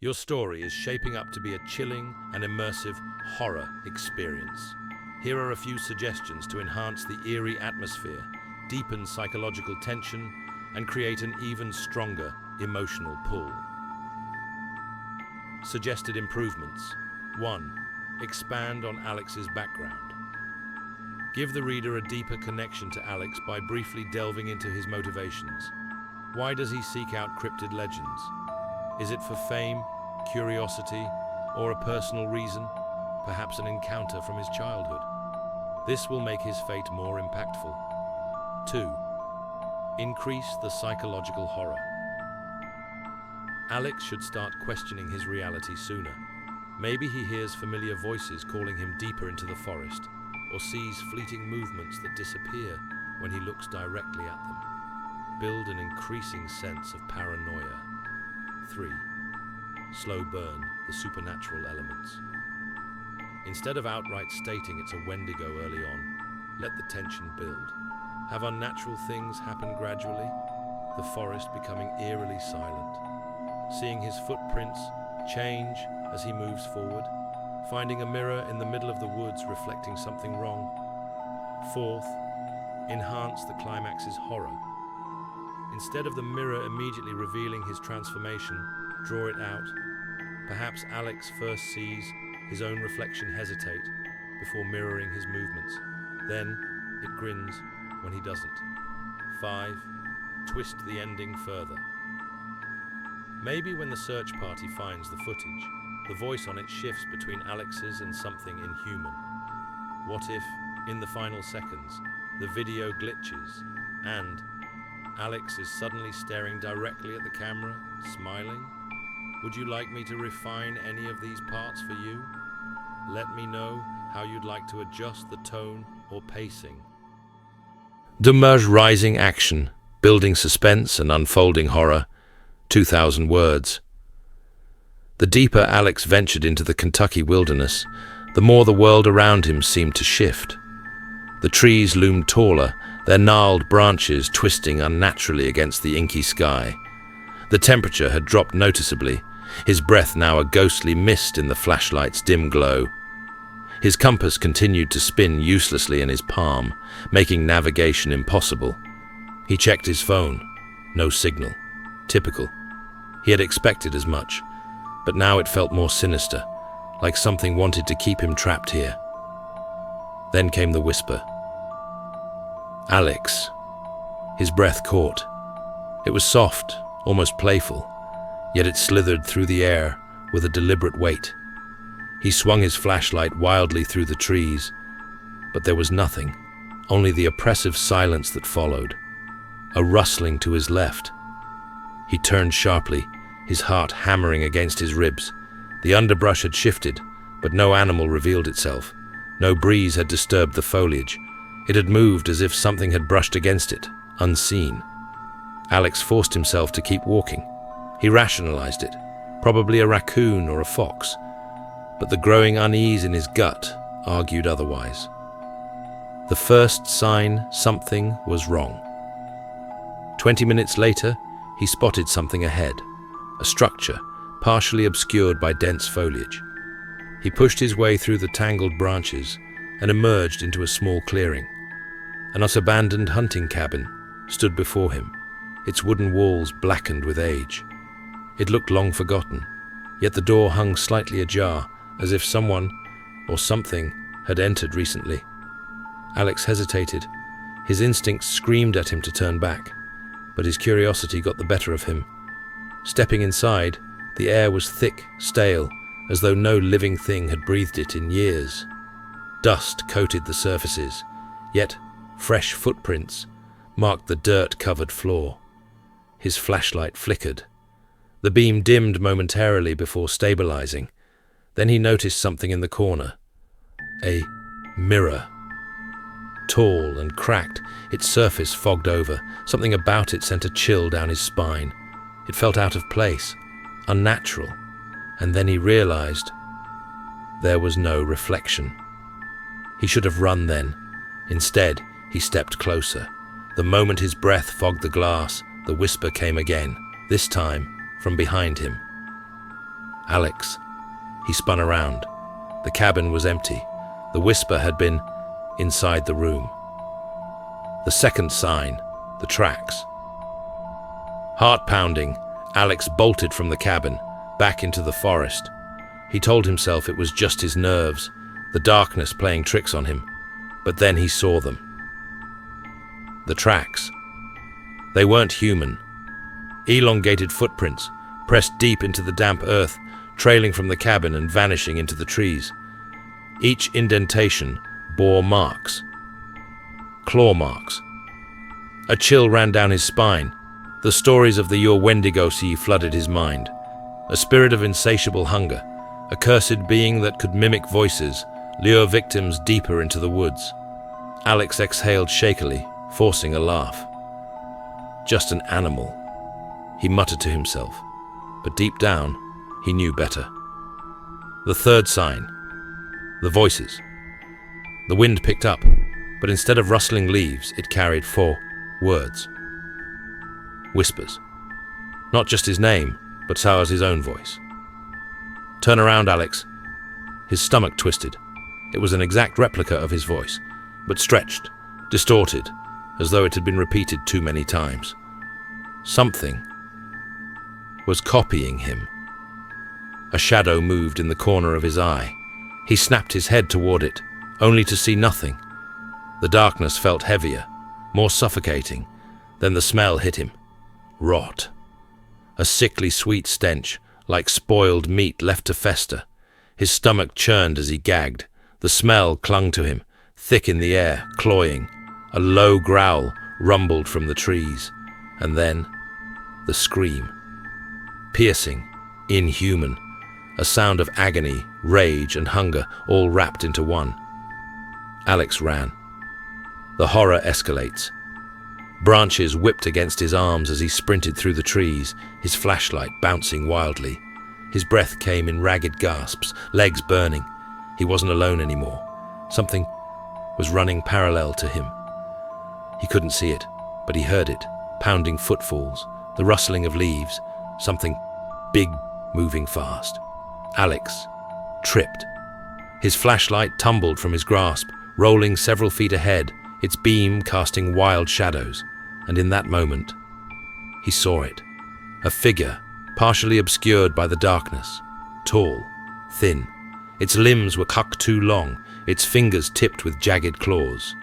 Your story is shaping up to be a chilling and immersive horror experience. Here are a few suggestions to enhance the eerie atmosphere, deepen psychological tension, and create an even stronger emotional pull. Suggested improvements. 1. Expand on Alex's background. Give the reader a deeper connection to Alex by briefly delving into his motivations. Why does he seek out cryptid legends? Is it for fame, curiosity, or a personal reason? Perhaps an encounter from his childhood. This will make his fate more impactful. 2. Increase the psychological horror. Alex should start questioning his reality sooner. Maybe he hears familiar voices calling him deeper into the forest, or sees fleeting movements that disappear when he looks directly at them. Build an increasing sense of paranoia. 3. Slow burn the supernatural elements. Instead of outright stating it's a Wendigo early on, let the tension build. Have unnatural things happen gradually, the forest becoming eerily silent. Seeing his footprints change as he moves forward, finding a mirror in the middle of the woods reflecting something wrong. 4th, enhance the climax's horror. Instead of the mirror immediately revealing his transformation, draw it out. Perhaps Alex first sees his own reflection hesitate before mirroring his movements. Then it grins when he doesn't. 5, twist the ending further. Maybe when the search party finds the footage, the voice on it shifts between Alex's and something inhuman. What if, in the final seconds, the video glitches and Alex is suddenly staring directly at the camera, smiling? Would you like me to refine any of these parts for you? Let me know how you'd like to adjust the tone or pacing. Immerse rising action, building suspense and unfolding horror. 2,000 words. The deeper Alex ventured into the Kentucky wilderness, the more the world around him seemed to shift. The trees loomed taller, their gnarled branches twisting unnaturally against the inky sky. The temperature had dropped noticeably, his breath now a ghostly mist in the flashlight's dim glow. His compass continued to spin uselessly in his palm, making navigation impossible. He checked his phone. No signal. Typical. He had expected as much, but now it felt more sinister, like something wanted to keep him trapped here. Then came the whisper. Alex. His breath caught. It was soft, almost playful, yet it slithered through the air with a deliberate weight. He swung his flashlight wildly through the trees, but there was nothing, only the oppressive silence that followed. A rustling to his left. He turned sharply, his heart hammering against his ribs. The underbrush had shifted, but no animal revealed itself. No breeze had disturbed the foliage. It had moved as if something had brushed against it, unseen. Alex forced himself to keep walking. He rationalized it, probably a raccoon or a fox, but the growing unease in his gut argued otherwise. The first sign something was wrong. 20 minutes later, he spotted something ahead, a structure partially obscured by dense foliage. He pushed his way through the tangled branches and emerged into a small clearing. An abandoned hunting cabin stood before him, its wooden walls blackened with age. It looked long forgotten, yet the door hung slightly ajar, as if someone or something had entered recently. Alex hesitated. His instincts screamed at him to turn back, but his curiosity got the better of him. Stepping inside, the air was thick, stale, as though no living thing had breathed it in years. Dust coated the surfaces, yet fresh footprints marked the dirt-covered floor. His flashlight flickered. The beam dimmed momentarily before stabilizing. Then he noticed something in the corner. A mirror. Tall and cracked, its surface fogged over. Something about it sent a chill down his spine. It felt out of place, unnatural. And then he realized there was no reflection. He should have run then. Instead, he stepped closer. The moment his breath fogged the glass, the whisper came again, this time from behind him. Alex. He spun around. The cabin was empty. The whisper had been inside the room. The second sign, the tracks. Heart pounding, Alex bolted from the cabin, back into the forest. He told himself it was just his nerves, the darkness playing tricks on him. But then he saw them. The tracks. They weren't human. Elongated footprints, pressed deep into the damp earth, trailing from the cabin and vanishing into the trees. Each indentation bore marks. Claw marks. A chill ran down his spine. The stories of the Wendigo flooded his mind. A spirit of insatiable hunger, a cursed being that could mimic voices, lure victims deeper into the woods. Alex exhaled shakily, forcing a laugh. Just an animal, he muttered to himself, but deep down, he knew better. The third sign, the voices. The wind picked up, but instead of rustling leaves, it carried 4 words. Whispers. Not just his name, but so was his own voice. Turn around, Alex. His stomach twisted. It was an exact replica of his voice, but stretched, distorted, as though it had been repeated too many times. Something was copying him. A shadow moved in the corner of his eye. He snapped his head toward it, only to see nothing. The darkness felt heavier, more suffocating. Then the smell hit him. Rot. A sickly sweet stench, like spoiled meat left to fester. His stomach churned as he gagged. The smell clung to him, thick in the air, cloying. A low growl rumbled from the trees. And then, the scream. Piercing, inhuman. A sound of agony, rage, and hunger, all wrapped into one. Alex ran. The horror escalates. Branches whipped against his arms as he sprinted through the trees, his flashlight bouncing wildly. His breath came in ragged gasps, legs burning. He wasn't alone anymore. Something was running parallel to him. He couldn't see it, but he heard it, pounding footfalls, the rustling of leaves, something big moving fast. Alex tripped. His flashlight tumbled from his grasp, rolling several feet ahead, its beam casting wild shadows. And in that moment, he saw it. A figure, partially obscured by the darkness. Tall, thin. Its limbs were too long, its fingers tipped with jagged claws.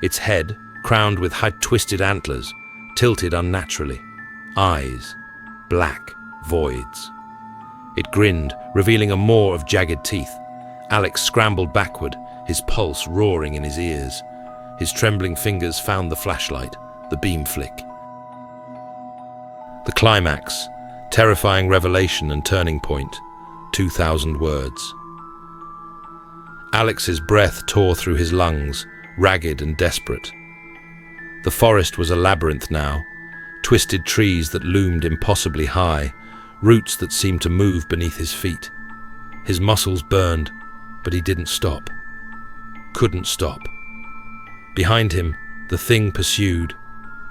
Its head, crowned with twisted antlers, tilted unnaturally. Eyes, black voids. It grinned, revealing a maw of jagged teeth. Alex scrambled backward, his pulse roaring in his ears. His trembling fingers found the flashlight, the beam flick. The climax, terrifying revelation and turning point, 2,000 words. Alex's breath tore through his lungs, ragged and desperate. The forest was a labyrinth now, twisted trees that loomed impossibly high, roots that seemed to move beneath his feet. His muscles burned, but he didn't stop. Couldn't stop. Behind him, the thing pursued,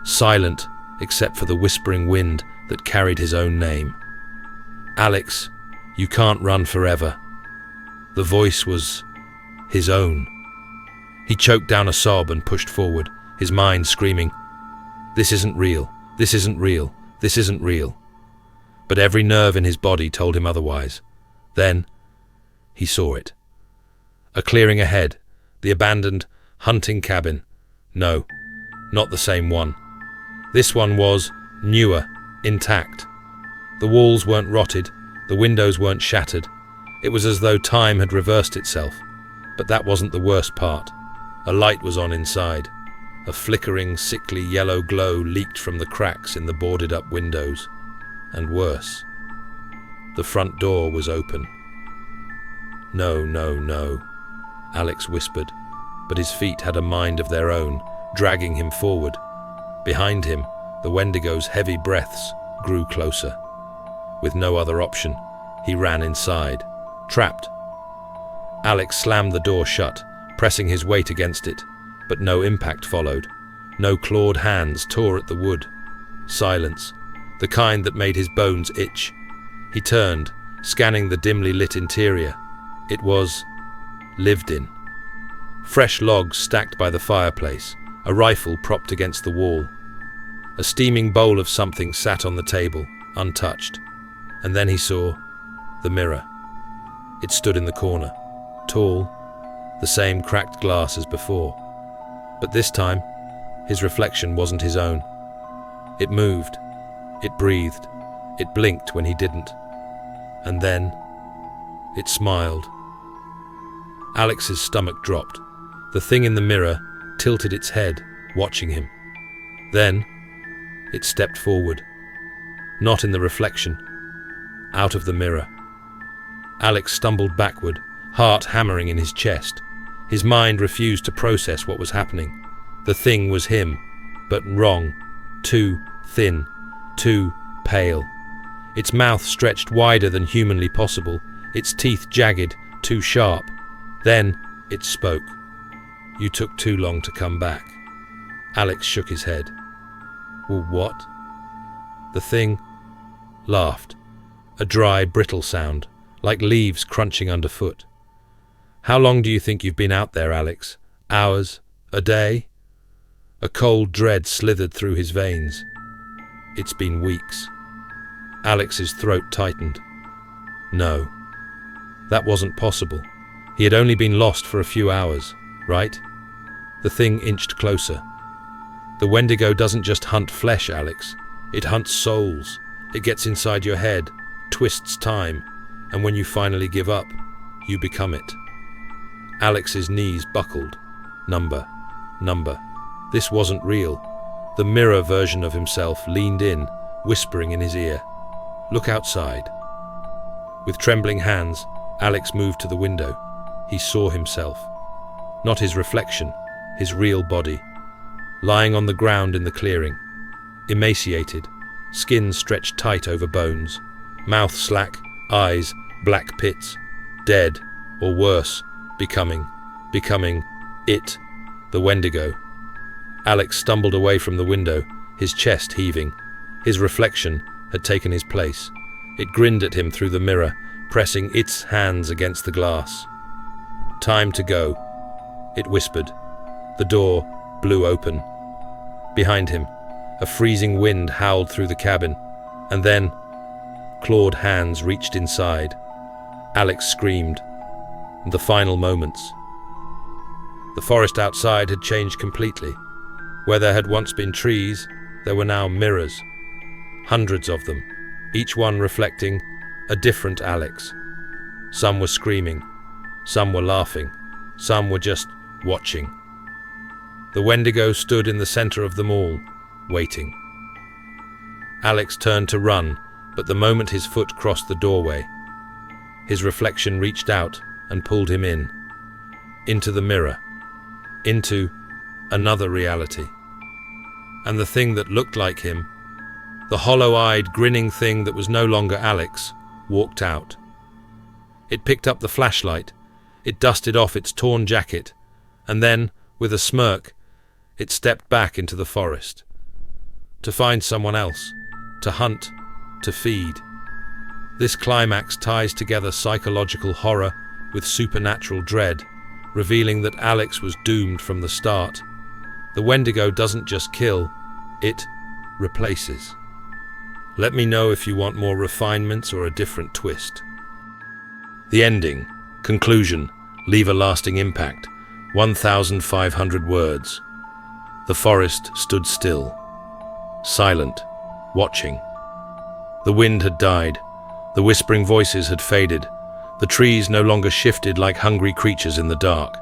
silent except for the whispering wind that carried his own name. Alex, you can't run forever. The voice was his own. He choked down a sob and pushed forward, his mind screaming, "This isn't real, this isn't real, this isn't real." But every nerve in his body told him otherwise. Then, he saw it. A clearing ahead, the abandoned hunting cabin. No, not the same one. This one was newer, intact. The walls weren't rotted, the windows weren't shattered. It was as though time had reversed itself. But that wasn't the worst part. A light was on inside. A flickering, sickly yellow glow leaked from the cracks in the boarded-up windows. And worse, the front door was open. "No, no, no," Alex whispered, but his feet had a mind of their own, dragging him forward. Behind him, the Wendigo's heavy breaths grew closer. With no other option, he ran inside, trapped. Alex slammed the door shut, pressing his weight against it, but no impact followed. No clawed hands tore at the wood. Silence, the kind that made his bones itch. He turned, scanning the dimly lit interior. It was lived in. Fresh logs stacked by the fireplace, a rifle propped against the wall. A steaming bowl of something sat on the table, untouched. And then he saw the mirror. It stood in the corner, tall, the same cracked glass as before. But this time, his reflection wasn't his own. It moved, it breathed, it blinked when he didn't. And then, it smiled. Alex's stomach dropped. The thing in the mirror tilted its head, watching him. Then, it stepped forward. Not in the reflection, out of the mirror. Alex stumbled backward, heart hammering in his chest. His mind refused to process what was happening. The thing was him, but wrong, too thin, too pale. Its mouth stretched wider than humanly possible, its teeth jagged, too sharp. Then it spoke. "You took too long to come back." Alex shook his head. "Well, what?" The thing laughed, a dry, brittle sound, like leaves crunching underfoot. "How long do you think you've been out there, Alex? Hours? A day?" A cold dread slithered through his veins. "It's been weeks." Alex's throat tightened. No, that wasn't possible. He had only been lost for a few hours, right? The thing inched closer. "The Wendigo doesn't just hunt flesh, Alex. It hunts souls. It gets inside your head, twists time, and when you finally give up, you become it." Alex's knees buckled. Number. This wasn't real. The mirror version of himself leaned in, whispering in his ear, "Look outside." With trembling hands, Alex moved to the window. He saw himself. Not his reflection, his real body. Lying on the ground in the clearing. Emaciated, skin stretched tight over bones. Mouth slack, eyes, black pits. Dead, or worse, becoming it, the Wendigo. Alex stumbled away from the window, his chest heaving. His reflection had taken his place. It grinned at him through the mirror, pressing its hands against the glass. "Time to go," it whispered. The door blew open. Behind him, a freezing wind howled through the cabin, and then clawed hands reached inside. Alex screamed. The final moments. The forest outside had changed completely. Where there had once been trees, there were now mirrors. Hundreds of them, each one reflecting a different Alex. Some were screaming, some were laughing, some were just watching. The Wendigo stood in the center of them all, waiting. Alex turned to run, but the moment his foot crossed the doorway, his reflection reached out and pulled him in. Into the mirror. Into another reality. And the thing that looked like him, the hollow-eyed, grinning thing that was no longer Alex, walked out. It picked up the flashlight, it dusted off its torn jacket, and then, with a smirk, it stepped back into the forest. To find someone else, to hunt, to feed. This climax ties together psychological horror with supernatural dread, revealing that Alex was doomed from the start. The Wendigo doesn't just kill, it replaces. Let me know if you want more refinements or a different twist. The ending, conclusion, leave a lasting impact. 1,500 words. The forest stood still, silent, watching. The wind had died. The whispering voices had faded. The trees no longer shifted like hungry creatures in the dark.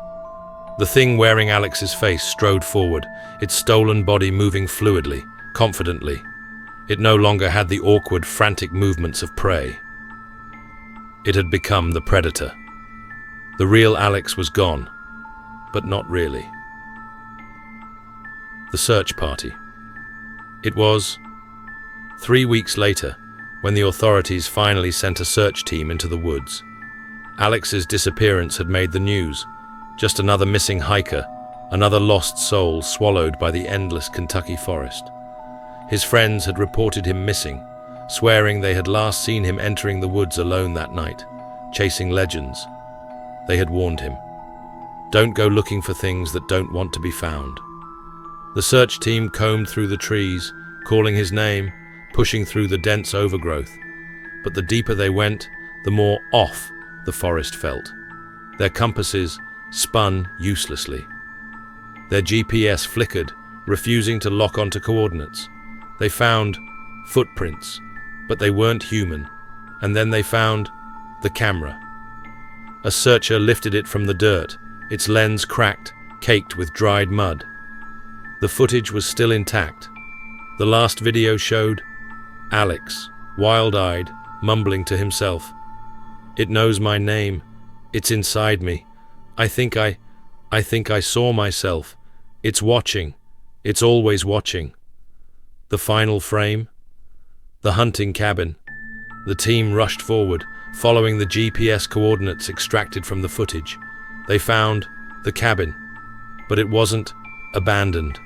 The thing wearing Alex's face strode forward, its stolen body moving fluidly, confidently. It no longer had the awkward, frantic movements of prey. It had become the predator. The real Alex was gone, but not really. The search party. It was 3 weeks later when the authorities finally sent a search team into the woods. Alex's disappearance had made the news. Just another missing hiker, another lost soul swallowed by the endless Kentucky forest. His friends had reported him missing. swearing they had last seen him entering the woods alone that night, chasing legends. They had warned him. Don't go looking for things that don't want to be found. The search team combed through the trees, calling his name, pushing through the dense overgrowth. But the deeper they went, the more off the forest felt. Their compasses spun uselessly. Their GPS flickered, refusing to lock onto coordinates. They found footprints, but they weren't human. And then they found the camera. A searcher lifted it from the dirt, its lens cracked, caked with dried mud. The footage was still intact. The last video showed Alex, wild-eyed, mumbling to himself. It knows my name. It's inside me. I think I saw myself. It's watching. It's always watching. The final frame? The hunting cabin. The team rushed forward, following the GPS coordinates extracted from the footage. They found the cabin, but it wasn't abandoned.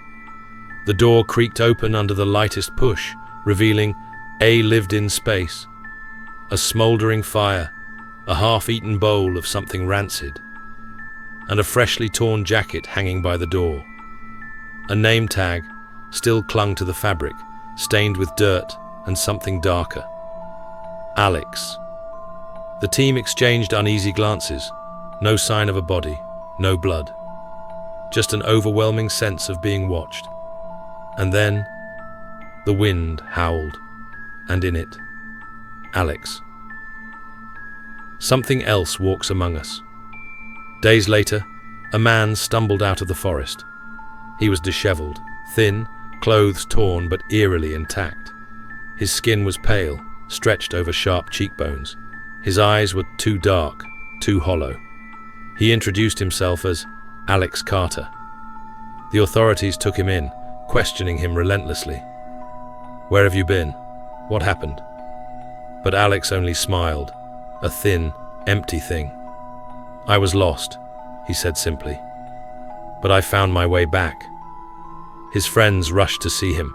The door creaked open under the lightest push, revealing a lived-in space, a smoldering fire, a half-eaten bowl of something rancid, and a freshly torn jacket hanging by the door. A name tag still clung to the fabric, stained with dirt and something darker. Alex. The team exchanged uneasy glances. No sign of a body, no blood. Just an overwhelming sense of being watched. And then, the wind howled, and in it, Alex. Something else walks among us. Days later, a man stumbled out of the forest. He was disheveled, thin, clothes torn but eerily intact. His skin was pale, stretched over sharp cheekbones. His eyes were too dark, too hollow. He introduced himself as Alex Carter. The authorities took him in, questioning him relentlessly. Where have you been? What happened? But Alex only smiled, a thin, empty thing. I was lost, he said simply. But I found my way back. His friends rushed to see him.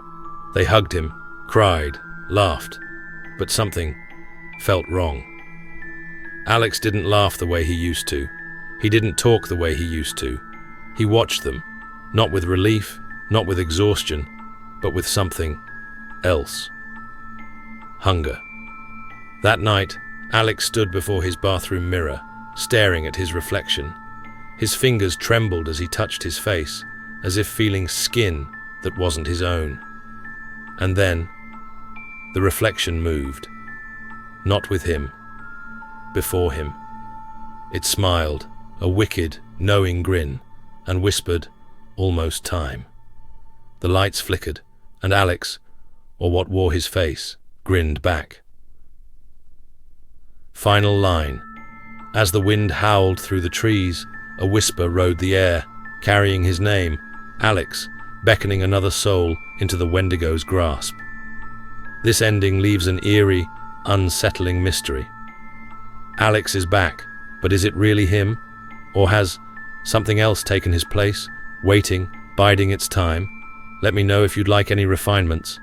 They hugged him, cried, laughed, but something felt wrong. Alex didn't laugh the way he used to. He didn't talk the way he used to. He watched them, not with relief, not with exhaustion, but with something else. Hunger. That night, Alex stood before his bathroom mirror, staring at his reflection. His fingers trembled as he touched his face, as if feeling skin that wasn't his own. And then, the reflection moved. Not with him. Before him. It smiled, a wicked, knowing grin, and whispered, almost time. The lights flickered, and Alex, or what wore his face, grinned back. Final line. As the wind howled through the trees, a whisper rode the air, carrying his name, Alex, beckoning another soul into the Wendigo's grasp. This ending leaves an eerie, unsettling mystery. Alex is back, but is it really him? Or has something else taken his place, waiting, biding its time? Let me know if you'd like any refinements.